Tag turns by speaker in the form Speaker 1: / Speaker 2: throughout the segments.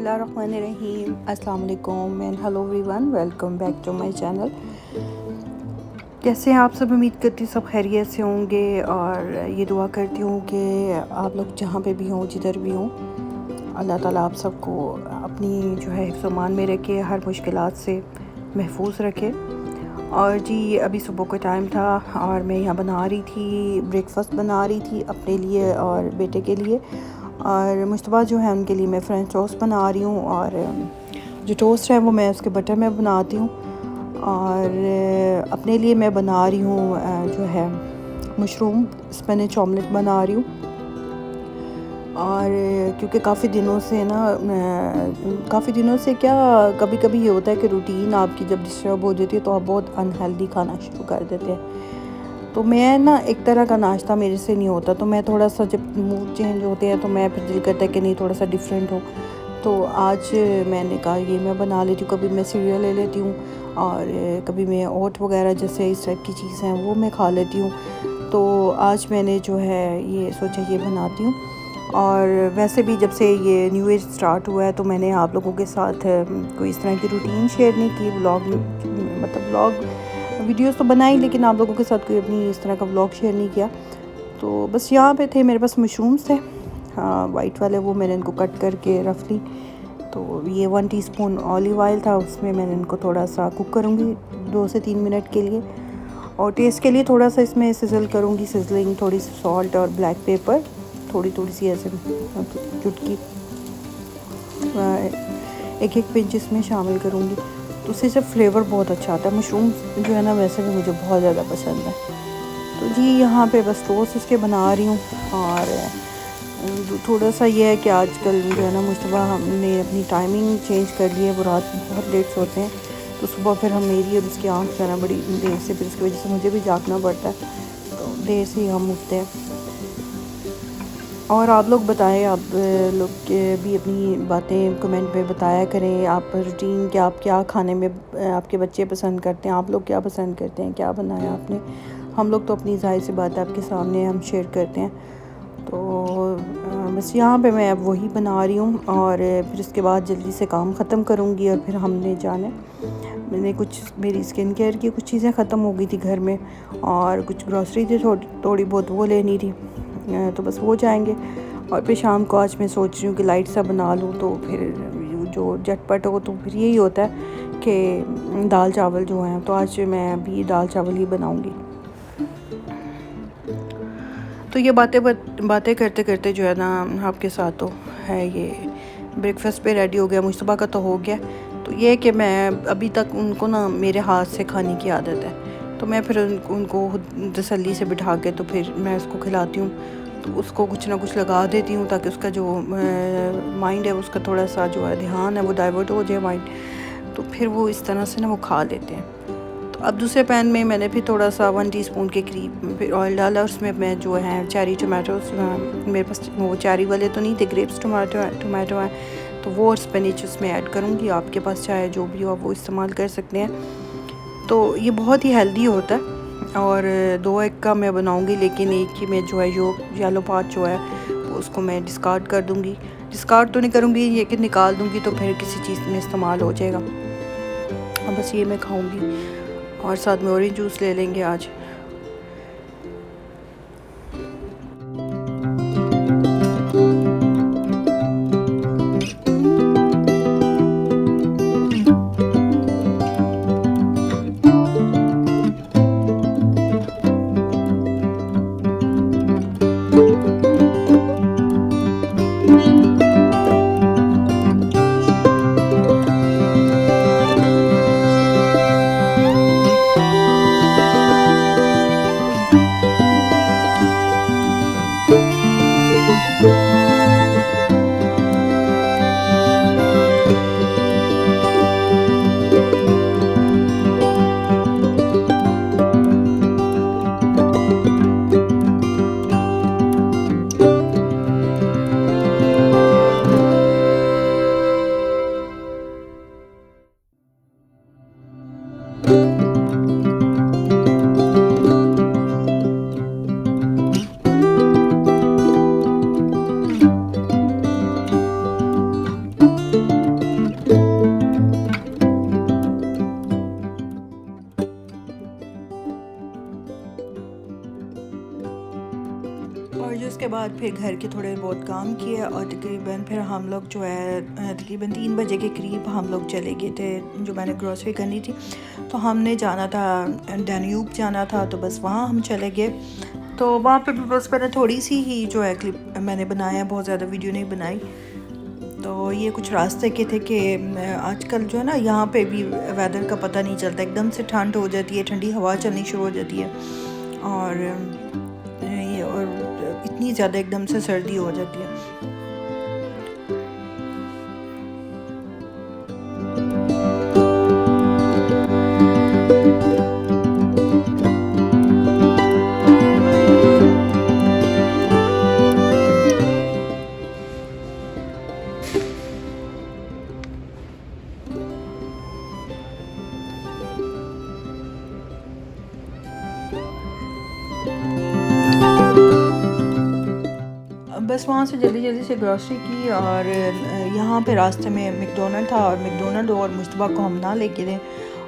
Speaker 1: बिस्मिल्लाहिर्रहमानिर्रहीम अस्सलाम वालेकुम and hello everyone, welcome back to my channel. कैसे हैं आप सब? उम्मीद करती हूँ सब खैरियत से होंगे और ये दुआ करती हूँ कि आप लोग जहाँ पे भी हों, जिधर भी हों, अल्लाह ताला आप सबको अपनी जो है हिफ्ज़-ओ-मान में रखे, हर मुश्किलात से महफूज रखे। और जी अभी सुबह का टाइम था और मैं यहाँ बना रही थी, ब्रेकफ़ास्ट बना रही थी अपने लिए और बेटे के लिए। और मुश्तबा जो है उनके लिए मैं फ्रेंच टोस्ट बना रही हूँ और जो टोस्ट है वो मैं उसके बटर में बनाती हूँ। और अपने लिए मैं बना रही हूँ जो है मशरूम स्पिनच ऑमलेट बना रही हूँ। और क्योंकि काफ़ी दिनों से क्या कभी कभी ये होता है कि रूटीन आपकी जब डिस्टर्ब हो जाती है तो आप बहुत अनहेल्दी खाना शुरू कर देते हैं। तो मैं ना एक तरह का नाश्ता मेरे से नहीं होता, तो मैं थोड़ा सा जब मूड चेंज होते हैं तो मैं फिर दिल करता है कि नहीं थोड़ा सा डिफरेंट हो। तो आज मैंने कहा ये मैं बना लेती हूँ। कभी मैं सीरियल ले लेती हूँ और कभी मैं ओट वगैरह जैसे इस टाइप की चीज़ें हैं वो मैं खा लेती हूँ। तो आज मैंने जो है ये सोचा ये बनाती हूँ। और वैसे भी जब से ये न्यू ईयर स्टार्ट हुआ है तो मैंने आप लोगों के साथ कोई इस तरह की रूटीन शेयर नहीं की, व्लॉग वीडियोस तो बनाई, लेकिन आप लोगों के साथ कोई अपनी इस तरह का व्लॉग शेयर नहीं किया। तो बस यहाँ पे थे मेरे पास मशरूम्स थे, हाँ वाइट वाले, वो मैंने इनको कट करके रख ली। तो ये 1 टीस्पून ऑलिव ऑयल था, उसमें मैंने इनको थोड़ा सा कुक करूँगी 2 से 3 मिनट के लिए। और टेस्ट के लिए थोड़ा सा इसमें सिजल करूँगी, सिजलिंग, थोड़ी सी सॉल्ट और ब्लैक पेपर, थोड़ी सी ऐसे चुटकी, एक पिंच इसमें शामिल करूँगी। तो उससे जब फ्लेवर बहुत अच्छा आता है। मशरूम जो है ना वैसे भी मुझे बहुत ज़्यादा पसंद है। तो जी यहाँ पे बस टोस्ट इसके बना रही हूँ। और थोड़ा सा ये है कि आजकल जो है ना मुश्तबा हमने अपनी टाइमिंग चेंज कर ली है, वो रात में बहुत लेट सोते हैं। तो सुबह फिर हम मेरी और उसकी आँख जो है ना बड़ी देर से, फिर इसकी वजह से मुझे भी जागना पड़ता है, तो देर से ही हम उठते हैं। और आप लोग बताएं, आप लोग भी अपनी बातें कमेंट में बताया करें। आप रूटीन क्या, आप क्या खाने में आपके बच्चे पसंद करते हैं, आप लोग क्या पसंद करते हैं, क्या बनाया आपने। हम लोग तो अपनी ज़ाहिर सी बात है आपके सामने हम शेयर करते हैं। तो बस यहाँ पे मैं अब वही बना रही हूँ और फिर उसके बाद जल्दी से काम ख़त्म करूँगी और फिर हमने जाना। मैंने कुछ मेरी स्किन केयर की कुछ चीज़ें ख़त्म हो गई थी घर में और कुछ ग्रॉसरी थी थोड़ी बहुत वो लेनी थी, तो बस वो जाएंगे। और फिर शाम को आज मैं सोच रही हूँ कि लाइट सा बना लूँ, तो फिर जो झटपट हो तो फिर यही होता है कि दाल चावल जो हैं। तो आज मैं अभी दाल चावल ही बनाऊँगी। तो ये बातें करते करते जो है ना आपके साथ तो है ये ब्रेकफास्ट पे रेडी हो गया, मुश्तबा का तो हो गया। तो ये कि मैं अभी तक उनको ना मेरे हाथ से खाने की आदत है, तो मैं फिर उनको तसल्ली से बिठा के तो फिर मैं उसको खिलाती हूँ। तो उसको कुछ ना कुछ लगा देती हूँ ताकि उसका जो माइंड है उसका थोड़ा सा जो है ध्यान है वो डाइवर्ट हो जाए माइंड। तो फिर वो इस तरह से ना वो खा लेते हैं। तो अब दूसरे पैन में मैंने फिर थोड़ा सा 1 टीस्पून के करीब फिर ऑयल डाला। उसमें मैं जो है चेरी टमाटोस, मेरे पास वो चेरी वाले तो नहीं थे, ग्रेप्स टमाटो हैं, तो वो और स्पिनच उसमें ऐड करूँगी। आपके पास चाहे जो भी हो आप वो इस्तेमाल कर सकते हैं। तो ये बहुत ही हेल्दी होता है। और 2 एग का मैं बनाऊँगी, लेकिन एक ही में जो है येलो पार्ट जो है वो उसको मैं डिस्कार्ड कर दूँगी। डिस्कार्ड तो नहीं करूँगी, ये कि निकाल दूँगी, तो फिर किसी चीज़ में इस्तेमाल हो जाएगा। अब बस ये मैं खाऊँगी और साथ में ऑरेंज जूस ले लेंगे आज। और जो उसके बाद फिर घर के थोड़े बहुत काम किए और तकरीबन फिर हम लोग जो है तकरीबन 3 बजे के करीब हम लोग चले गए थे। जो मैंने ग्रॉसरी करनी थी तो हमने जाना था, डैन्यूब जाना था, तो बस वहाँ हम चले गए। तो वहाँ पे भी बस मैंने थोड़ी सी ही जो है क्लिप मैंने बनाया, बहुत ज़्यादा वीडियो नहीं बनाई। तो ये कुछ रास्ते के थे कि आजकल जो है ना यहाँ पे भी वेदर का पता नहीं चलता, एकदम से ठंड हो जाती है, ठंडी हवा चलनी शुरू हो जाती है और इतनी ज़्यादा एकदम से सर्दी हो जाती है। बस वहाँ से जल्दी जल्दी से ग्रॉसरी की और यहाँ पे रास्ते में मैकडोनल्ड था और मैकडोनल्ड और मुश्तबा को हम ना लेके दें,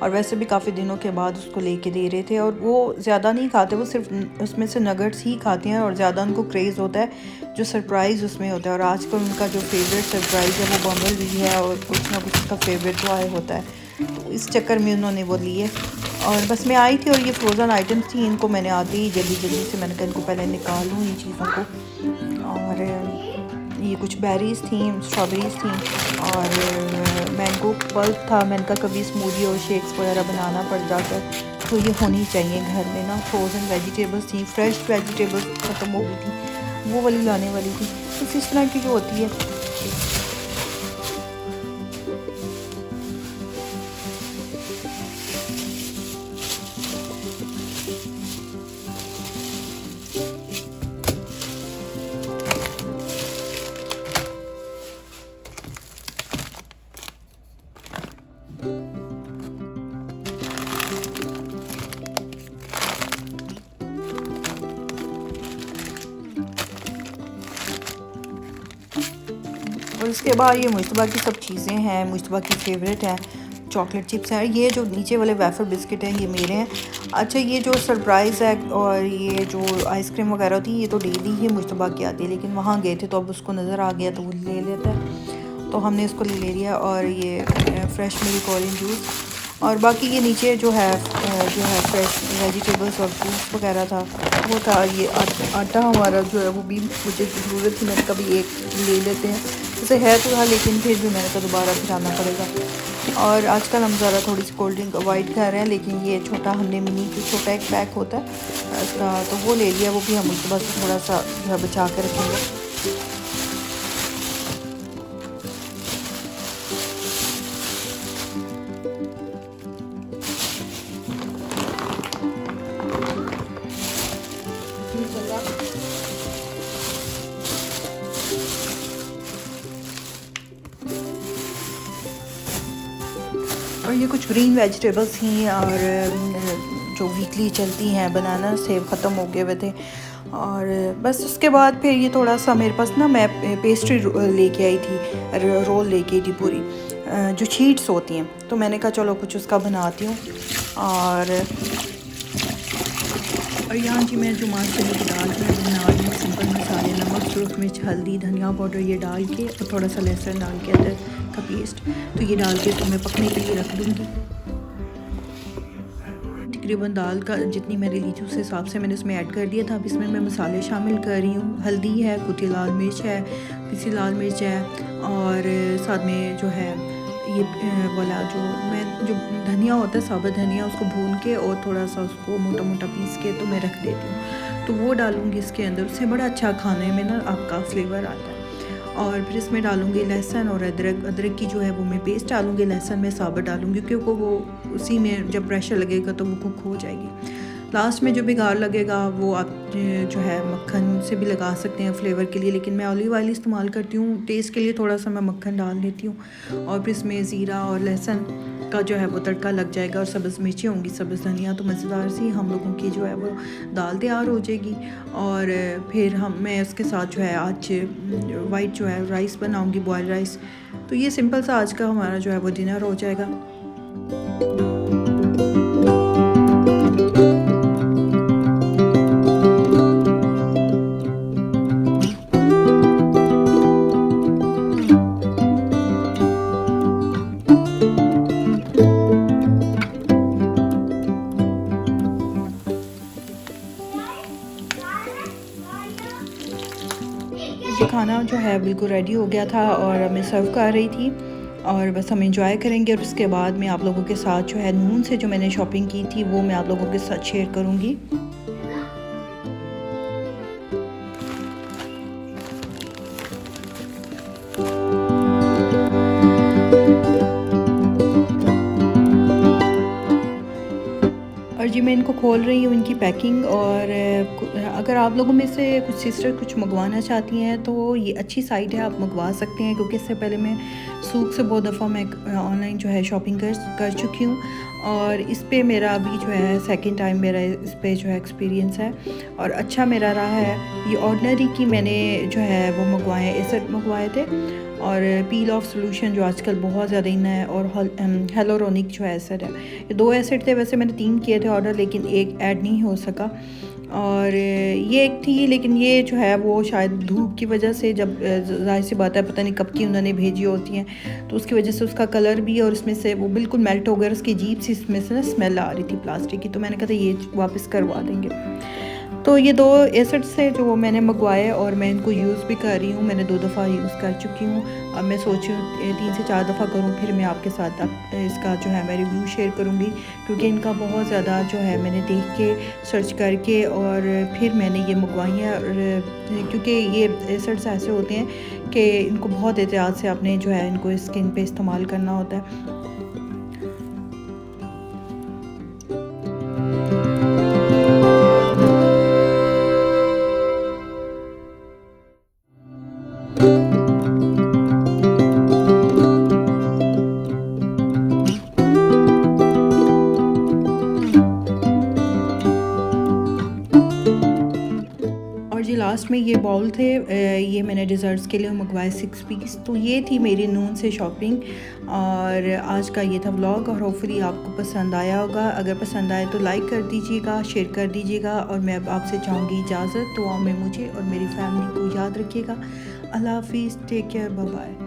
Speaker 1: और वैसे भी काफ़ी दिनों के बाद उसको लेके दे रहे थे। और वो ज़्यादा नहीं खाते, वो सिर्फ उसमें से नगट्स ही खाते हैं और ज़्यादा उनको क्रेज़ होता है जो सरप्राइज़ उसमें होता है। और आजकल उनका जो फेवरेट सरप्राइज़ है वो बम्बल भी है और कुछ ना कुछ उसका फेवरेट जो आए होता है, तो इस चक्कर में उन्होंने वो लिए। और बस मैं आई थी और ये फ्रोज़न आइटम्स थी, इनको मैंने आते ही जल्दी जल्दी से मैंने कहा इनको पहले निकाल लूँ इन चीज़ों को। और ये कुछ बेरीज़ थी, स्ट्रॉबेरीज़ थी और मैंगो पल्प था। मैंने कहा कभी स्मूदी और शेक्स वगैरह बनाना पड़ जाता है तो ये होनी चाहिए घर में ना। फ्रोज़न वेजिटेबल्स थी, फ्रेश वेजिटेबल्स ख़त्म हो गई थी, वो वाली लाने वाली थी। तो इस तरह की जो होती है। और इसके बाद ये मुश्तबा की सब चीज़ें हैं, मुश्तबा की फेवरेट हैं, चॉकलेट चिप्स हैं। ये जो नीचे वाले वेफर बिस्किट हैं ये मेरे हैं। अच्छा, ये जो सरप्राइज़ है और ये जो आइसक्रीम वगैरह होती है ये तो डेली ही मुश्तबा की आती है, लेकिन वहाँ गए थे तो अब उसको नज़र आ गया तो वो ले लेता है, तो हमने इसको ले लिया। और ये फ्रेश मिल्क ऑरेंज जूस, और बाकी ये नीचे जो है फ्रेश वेजिटेबल्स और फ्रूट्स वगैरह था वो था। ये आटा हमारा जो है वो भी मुझे ज़रूरत थी, मैंने कभी एक ले लेते हैं, जैसे है तो था लेकिन फिर भी मैंने कहा दोबारा फिर आना पड़ेगा। और आजकल हम ज़रा थोड़ी सी कोल्ड ड्रिंक अवॉइड कर रहे हैं, लेकिन ये छोटा हमने मिनी जो छोटा एक पैक होता है इसका तो वो ले लिया, वो भी हम उसके बाद थोड़ा सा जो है बचा कर रखेंगे। और ये कुछ ग्रीन वेजिटेबल्स थी और जो वीकली चलती हैं, बनाना सेब ख़त्म हो गए हुए थे। और बस उसके बाद फिर ये थोड़ा सा मेरे पास ना मैं पेस्ट्री लेके आई थी, रोल लेके आई थी पूरी, जो शीट्स होती हैं, तो मैंने कहा चलो कुछ उसका बनाती हूँ। और यहाँ जी मैं जो माश चने की दाल बना रही हूँ, सिंपल मसाले, नमक, सुरख मिर्च, हल्दी, धनिया पाउडर ये डाल के और थोड़ा सा लहसुन डाल के अदरक का पेस्ट, तो ये डाल के तो मैं पकने के लिए रख दूँगी। तकरीबन दाल का जितनी मैंने ली थी उस हिसाब से मैंने उसमें ऐड कर दिया था। अब इसमें मैं मसाले शामिल कर रही हूँ। हल्दी है, कुटी लाल मिर्च है, पिसी लाल मिर्च है, और साथ में जो है ये वाला जो धनिया होता है, साबुत धनिया, उसको भून के और थोड़ा सा उसको मोटा मोटा पीस के तो मैं रख देती हूँ, तो वो डालूँगी इसके अंदर। उससे बड़ा अच्छा खाने में ना आपका फ्लेवर आता है। और फिर इसमें डालूँगी लहसुन और अदरक की जो है वो मैं पेस्ट डालूँगी। लहसुन में साबुत डालूँगी क्योंकि वो उसी में जब प्रेशर लगेगा तो वो कुक हो जाएगी। लास्ट में जो बिगाड़ लगेगा वो आप जो है मक्खन से भी लगा सकते हैं फ्लेवर के लिए, लेकिन मैं ऑलिव ऑयल इस्तेमाल करती हूँ। टेस्ट के लिए थोड़ा सा मैं मक्खन डाल देती हूँ। और फिर इसमें ज़ीरा और लहसुन का जो है वो तड़का लग जाएगा और सब्ज़ मिर्ची होंगी, सब्ज़ धनिया, तो मज़ेदार सी हम लोगों की जो है वो दाल तैयार हो जाएगी। और फिर मैं उसके साथ जो है आज वाइट जो है राइस बनाऊँगी, बॉयल राइस। तो ये सिंपल सा आज का हमारा जो है वो डिनर हो जाएगा। ये खाना जो है बिल्कुल रेडी हो गया था और मैं सर्व कर रही थी और बस हम इंजॉय करेंगे। और उसके बाद मैं आप लोगों के साथ जो है नून से जो मैंने शॉपिंग की थी वो मैं आप लोगों के साथ शेयर करूँगी। और जी मैं इनको खोल रही हूँ इनकी पैकिंग। और अगर आप लोगों में से कुछ सिस्टर कुछ मंगवाना चाहती हैं तो ये अच्छी साइट है, आप मंगवा सकते हैं। क्योंकि इससे पहले मैं सूक से बहुत दफ़ा मैं ऑनलाइन जो है शॉपिंग कर चुकी हूँ और इस पे मेरा अभी जो है सेकंड टाइम मेरा इस पे जो है एक्सपीरियंस है और अच्छा मेरा रहा है। ये ऑर्डिनरी की मैंने जो है वो मंगवाए एसिड मंगवाए थे और पील ऑफ सोल्यूशन जो आजकल बहुत ज़्यादा इन है और हेलोरोनिक जो एसिड है। ये 2 एसिड थे, वैसे मैंने 3 किए थे ऑर्डर लेकिन एक ऐड नहीं हो सका। और ये एक थी लेकिन ये जो है वो शायद धूप की वजह से, जब ज़ाहिर सी बात है पता नहीं कब की उन्होंने भेजी होती हैं तो उसकी वजह से उसका कलर भी और इसमें से वो बिल्कुल मेल्ट हो गया। उसकी अजीब सी इसमें से ना स्मेल आ रही थी प्लास्टिक की, तो मैंने कहा था ये वापस करवा देंगे। तो ये 2 एसिड्स थे जो मैंने मंगवाए और मैं इनको यूज़ भी कर रही हूँ। मैंने 2 दफ़ा यूज़ कर चुकी हूँ। अब मैं सोच रही हूँ 3 से 4 दफ़ा करूँ, फिर मैं आपके साथ अब इसका जो है मैं रिव्यू शेयर करूँगी। क्योंकि इनका बहुत ज़्यादा जो है मैंने देख के सर्च करके और फिर मैंने ये मंगवाई हैं। और क्योंकि ये एसिड्स ऐसे होते हैं कि इनको बहुत एहतियात से आपने जो है इनको स्किन पे इस्तेमाल करना होता है। और जी लास्ट में ये बाउल थे, ये मैंने डिज़र्ट्स के लिए मंगवाए 6 पीस। तो ये थी मेरी नून से शॉपिंग और आज का ये था व्लॉग और होपफुली आपको पसंद आया होगा। अगर पसंद आए तो लाइक कर दीजिएगा, शेयर कर दीजिएगा और मैं अब आपसे चाहूँगी इजाज़त। दुआ में मुझे और मेरी फैमिली को याद रखिएगा। अल्लाह हाफिज़, टेक केयर, बाय बाय।